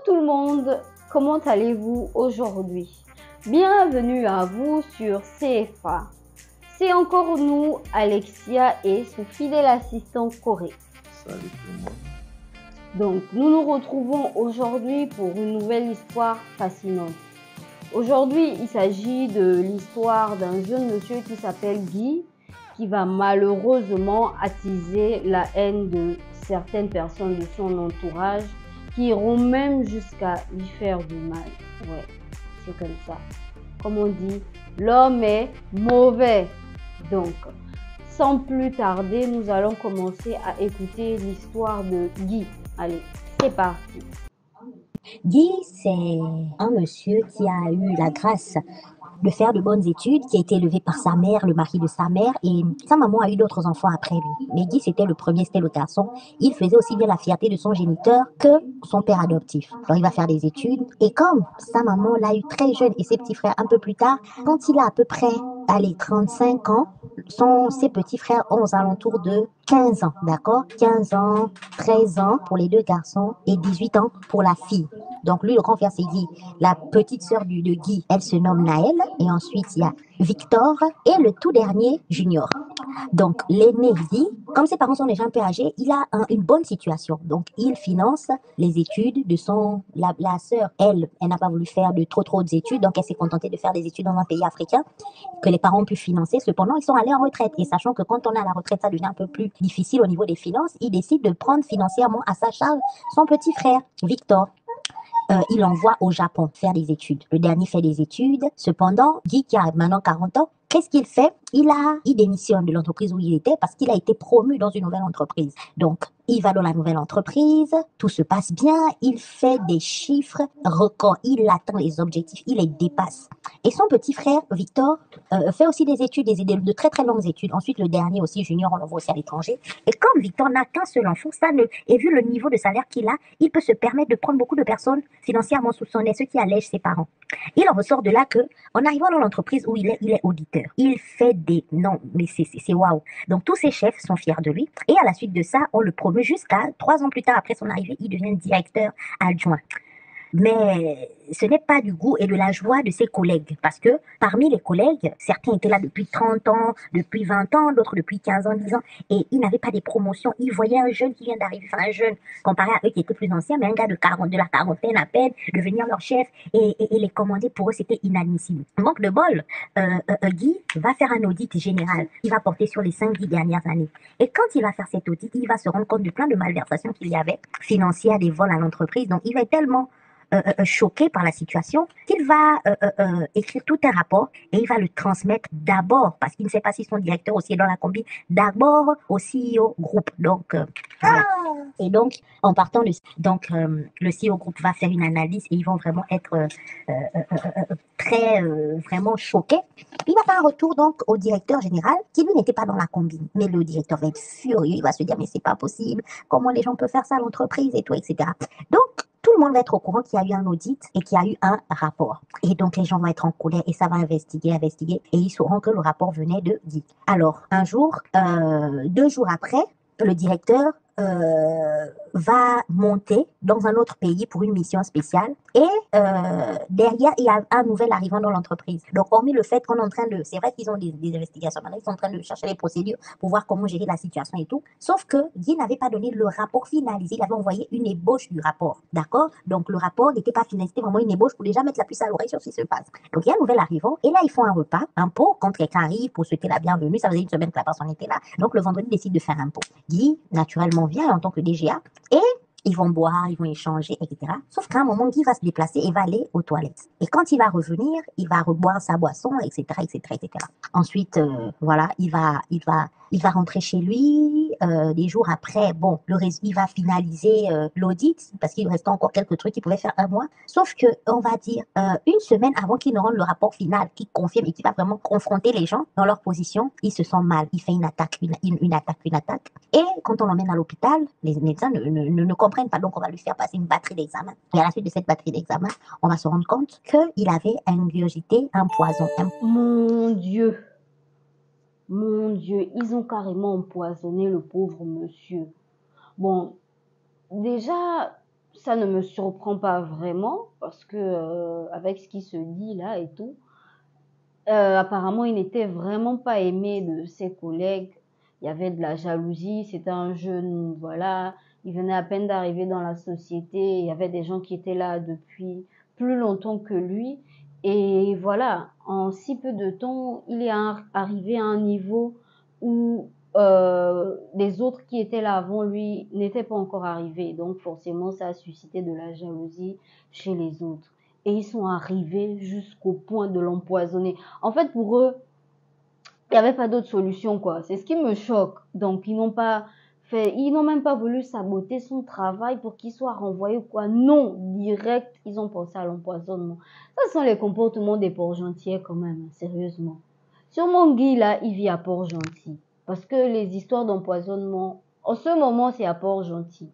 tout le monde, comment allez-vous aujourd'hui? Bienvenue à vous sur CFA. C'est encore nous, Alexia et ce fidèle assistant Corée. Salut tout le monde. Donc, nous nous retrouvons aujourd'hui pour une nouvelle histoire fascinante. Aujourd'hui, il s'agit de l'histoire d'un jeune monsieur qui s'appelle Guy, qui va malheureusement attiser la haine de certaines personnes de son entourage, qui iront même jusqu'à lui faire du mal. Ouais, c'est comme ça. Comme on dit, l'homme est mauvais. Donc, sans plus tarder, nous allons commencer à écouter l'histoire de Guy. Allez, c'est parti. Guy, c'est un monsieur qui a eu la grâce de faire de bonnes études, qui a été élevé par sa mère, le mari de sa mère, et sa maman a eu d'autres enfants après lui. Mais Guy, c'était le premier, c'était le garçon. Il faisait aussi bien la fierté de son géniteur que son père adoptif. Alors, il va faire des études, et comme sa maman l'a eu très jeune et ses petits frères un peu plus tard, quand il a à peu près, 35 ans, ses petits frères ont aux alentours de 15 ans, d'accord? 15 ans, 13 ans pour les deux garçons et 18 ans pour la fille. Donc lui, le grand frère, c'est Guy. La petite sœur de Guy, elle se nomme Naël. Et ensuite, il y a Victor et le tout dernier, Junior. Donc l'aîné Guy, comme ses parents sont déjà un peu âgés, il a une bonne situation. Donc il finance les études de la sœur. Elle n'a pas voulu faire de trop d'études, donc elle s'est contentée de faire des études dans un pays africain que les parents ont pu financer. Cependant, ils sont allés en retraite. Et sachant que quand on est à la retraite, ça devient un peu plus difficile au niveau des finances, il décide de prendre financièrement à sa charge son petit frère, Victor. Il l'envoie au Japon faire des études. Le dernier fait des études. Cependant, Guy, qui a maintenant 40 ans, qu'est-ce qu'il fait? Il démissionne de l'entreprise où il était parce qu'il a été promu dans une nouvelle entreprise. Donc, il va dans la nouvelle entreprise, tout se passe bien, il fait des chiffres records, il atteint les objectifs, il les dépasse. Et son petit frère, Victor, fait aussi des études, de très très longues études. Ensuite, le dernier aussi, Junior, on l'envoie aussi à l'étranger. Et comme Victor n'a qu'un seul enfant, et vu le niveau de salaire qu'il a, il peut se permettre de prendre beaucoup de personnes financièrement sous son aile, ce qui allège ses parents. Il en ressort de là que, en arrivant dans l'entreprise où il est auditeur. Il fait non, mais c'est waouh. Donc tous ses chefs sont fiers de lui. Et à la suite de ça, on le promeut jusqu'à 3 ans plus tard, après son arrivée, il devient directeur adjoint. Mais ce n'est pas du goût et de la joie de ses collègues, parce que parmi les collègues, certains étaient là depuis 30 ans, depuis 20 ans, d'autres depuis 15 ans, 10 ans, et ils n'avaient pas des promotions. Ils voyaient un jeune qui vient d'arriver, enfin un jeune comparé à eux qui étaient plus anciens, mais un gars de la quarantaine à peine, devenir leur chef et les commander, pour eux c'était inadmissible. Manque de bol, Guy va faire un audit général qui va porter sur les 5-10 dernières années. Et quand il va faire cet audit, il va se rendre compte de plein de malversations qu'il y avait, financières, des vols à l'entreprise. Donc il va être tellement choqué par la situation qu'il va écrire tout un rapport et il va le transmettre d'abord, parce qu'il ne sait pas si son directeur aussi est dans la combi, d'abord au CEO groupe. Donc, voilà. Et donc, en partant le CEO groupe va faire une analyse et ils vont vraiment être très vraiment choqués. Il va faire un retour donc au directeur général qui lui n'était pas dans la combi. Mais le directeur va être furieux, il va se dire mais c'est pas possible, comment les gens peuvent faire ça à l'entreprise et tout, etc. Donc, tout le monde va être au courant qu'il y a eu un audit et qu'il y a eu un rapport. Et donc, les gens vont être en colère et ça va investiguer. Et ils sauront que le rapport venait de Guy. Alors, un jour, 2 jours après, le directeur va monter dans un autre pays pour une mission spéciale et derrière il y a un nouvel arrivant dans l'entreprise. Donc hormis le fait qu'on est en train de, c'est vrai qu'ils ont des investigations, maintenant ils sont en train de chercher les procédures pour voir comment gérer la situation et tout, sauf que Guy n'avait pas donné le rapport finalisé, il avait envoyé une ébauche du rapport, d'accord? Donc le rapport n'était pas finalisé, c'était vraiment une ébauche pour déjà mettre la puce à l'oreille sur ce qui se passe. Donc il y a un nouvel arrivant et là ils font un repas, un pot, quand quelqu'un arrive pour souhaiter la bienvenue, ça faisait une semaine que la personne était là, donc le vendredi ils décident de faire un pot. Guy naturellement vient en tant que DGA et ils vont boire, ils vont échanger, etc. Sauf qu'à un moment, Guy va se déplacer et va aller aux toilettes. Et quand il va revenir, il va reboire sa boisson, etc., etc., etc. Ensuite, voilà, il va rentrer chez lui. Des jours après, bon, il va finaliser l'audit parce qu'il restait encore quelques trucs qu'il pouvait faire un mois. Sauf que, on va dire, une semaine avant qu'il ne rende le rapport final, qui confirme et qui va vraiment confronter les gens dans leur position, il se sent mal. Il fait une attaque. Et quand on l'emmène à l'hôpital, les médecins ne comprennent pas. Donc, on va lui faire passer une batterie d'examen. Et à la suite de cette batterie d'examen, on va se rendre compte qu'il avait ingurgité un poison. Mon Dieu, ils ont carrément empoisonné le pauvre monsieur. Bon, déjà, ça ne me surprend pas vraiment parce que avec ce qui se dit là et tout, apparemment, il n'était vraiment pas aimé de ses collègues. Il y avait de la jalousie. C'était un jeune, voilà, il venait à peine d'arriver dans la société. Il y avait des gens qui étaient là depuis plus longtemps que lui. Et voilà, en si peu de temps, il est arrivé à un niveau où les autres qui étaient là avant lui n'étaient pas encore arrivés. Donc forcément, ça a suscité de la jalousie chez les autres. Et ils sont arrivés jusqu'au point de l'empoisonner. En fait, pour eux, il n'y avait pas d'autre solution, quoi. C'est ce qui me choque. Donc, ils n'ont même pas voulu saboter son travail pour qu'il soit renvoyé, quoi. Non, direct, ils ont pensé à l'empoisonnement. Ça sont les comportements des Port-Gentil, quand même, sérieusement. Sur mon Guy, là, il vit à Port-Gentil. Parce que les histoires d'empoisonnement, en ce moment, c'est à Port-Gentil.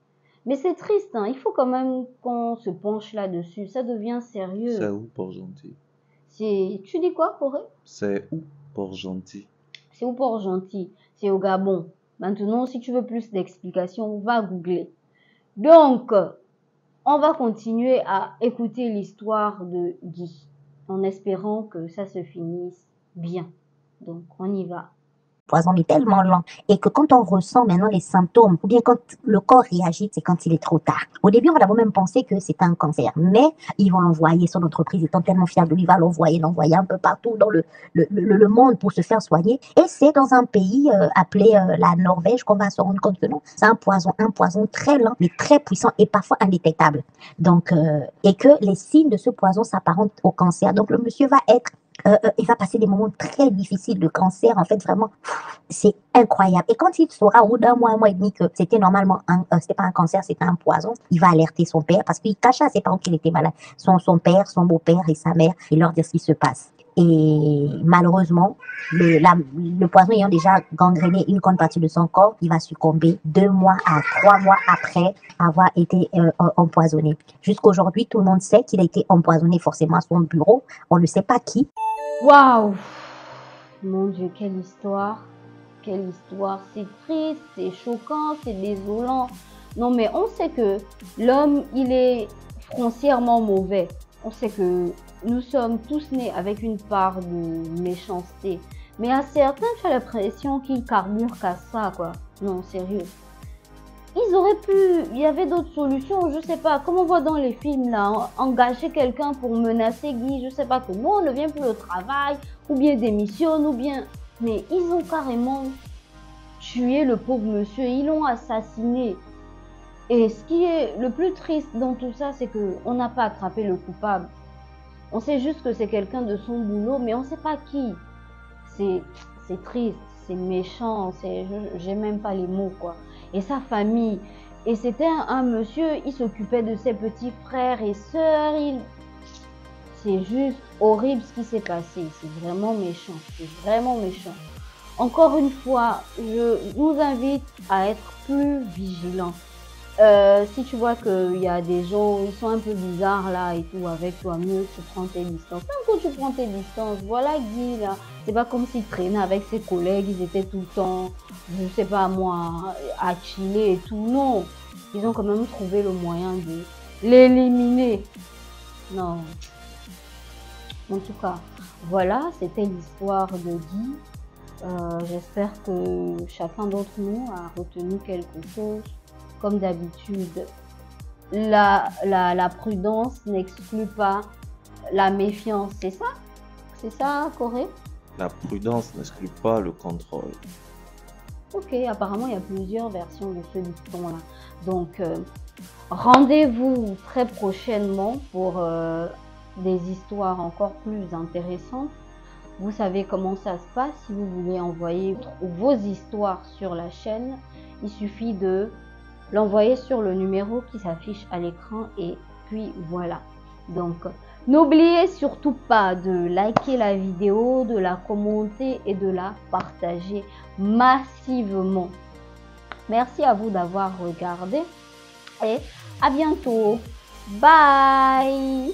Mais c'est triste, hein. Il faut quand même qu'on se penche là-dessus. Ça devient sérieux. C'est où Port-Gentil? Tu dis quoi, Corée? C'est où Port-Gentil? C'est où Port-Gentil? C'est au Gabon. Maintenant, si tu veux plus d'explications, va googler. Donc, on va continuer à écouter l'histoire de Guy, en espérant que ça se finisse bien. Donc, on y va. Poison est tellement lent et que quand on ressent maintenant les symptômes ou bien quand le corps réagit, c'est quand il est trop tard. Au début, on va d'abord même penser que c'est un cancer, mais ils vont l'envoyer, son entreprise étant tellement fière de lui, va l'envoyer un peu partout dans le monde pour se faire soigner. Et c'est dans un pays appelé la Norvège qu'on va se rendre compte que non, c'est un poison très lent, mais très puissant et parfois indétectable. Donc, et que les signes de ce poison s'apparentent au cancer. Donc, le monsieur va être il va passer des moments très difficiles de cancer, en fait, vraiment, c'est incroyable. Et quand il saura au bout d'un mois et demi que c'était normalement, c'était pas un cancer, c'était un poison, il va alerter son père parce qu'il cacha à ses parents qu'il était malade. Son père, son beau-père et sa mère, et leur dire ce qui se passe. Et malheureusement, le poison ayant déjà gangréné une grande partie de son corps, il va succomber 2 mois à 3 mois après avoir été empoisonné. Jusqu'aujourd'hui, tout le monde sait qu'il a été empoisonné forcément à son bureau. On ne sait pas qui. Waouh! Mon Dieu, quelle histoire! Quelle histoire! C'est triste, c'est choquant, c'est désolant. Non, mais on sait que l'homme, il est foncièrement mauvais. On sait que nous sommes tous nés avec une part de méchanceté. Mais à certains, tu as l'impression qu'ils carburent qu'à ça, quoi. Non, sérieux. Ils auraient pu, il y avait d'autres solutions, je sais pas, comme on voit dans les films là, engager quelqu'un pour menacer Guy, je sais pas, que non, on ne vient plus au travail, ou bien démissionne, ou bien... Mais ils ont carrément tué le pauvre monsieur, ils l'ont assassiné. Et ce qui est le plus triste dans tout ça, c'est qu'on n'a pas attrapé le coupable. On sait juste que c'est quelqu'un de son boulot, mais on ne sait pas qui. C'est triste, c'est méchant, j'ai même pas les mots, quoi. Et sa famille. Et c'était un monsieur, il s'occupait de ses petits frères et sœurs. C'est juste horrible ce qui s'est passé. C'est vraiment méchant. C'est vraiment méchant. Encore une fois, je vous invite à être plus vigilants. Si tu vois qu'il y a des gens, ils sont un peu bizarres là et tout avec toi, mieux tu prends tes distances. Même quand tu prends tes distances, voilà Guy là, c'est pas comme s'il traînait avec ses collègues, ils étaient tout le temps, je sais pas moi, à chiller et tout. Non, ils ont quand même trouvé le moyen de l'éliminer. Non. En tout cas, voilà, c'était l'histoire de Guy. J'espère que chacun d'entre nous a retenu quelque chose. Comme d'habitude, la prudence n'exclut pas la méfiance. C'est ça? C'est ça, Corée? La prudence n'exclut pas le contrôle. Ok, apparemment, il y a plusieurs versions de ce dicton-là. Donc, rendez-vous très prochainement pour des histoires encore plus intéressantes. Vous savez comment ça se passe. Si vous voulez envoyer vos histoires sur la chaîne, il suffit de l'envoyer sur le numéro qui s'affiche à l'écran et puis voilà. Donc, n'oubliez surtout pas de liker la vidéo, de la commenter et de la partager massivement. Merci à vous d'avoir regardé et à bientôt. Bye!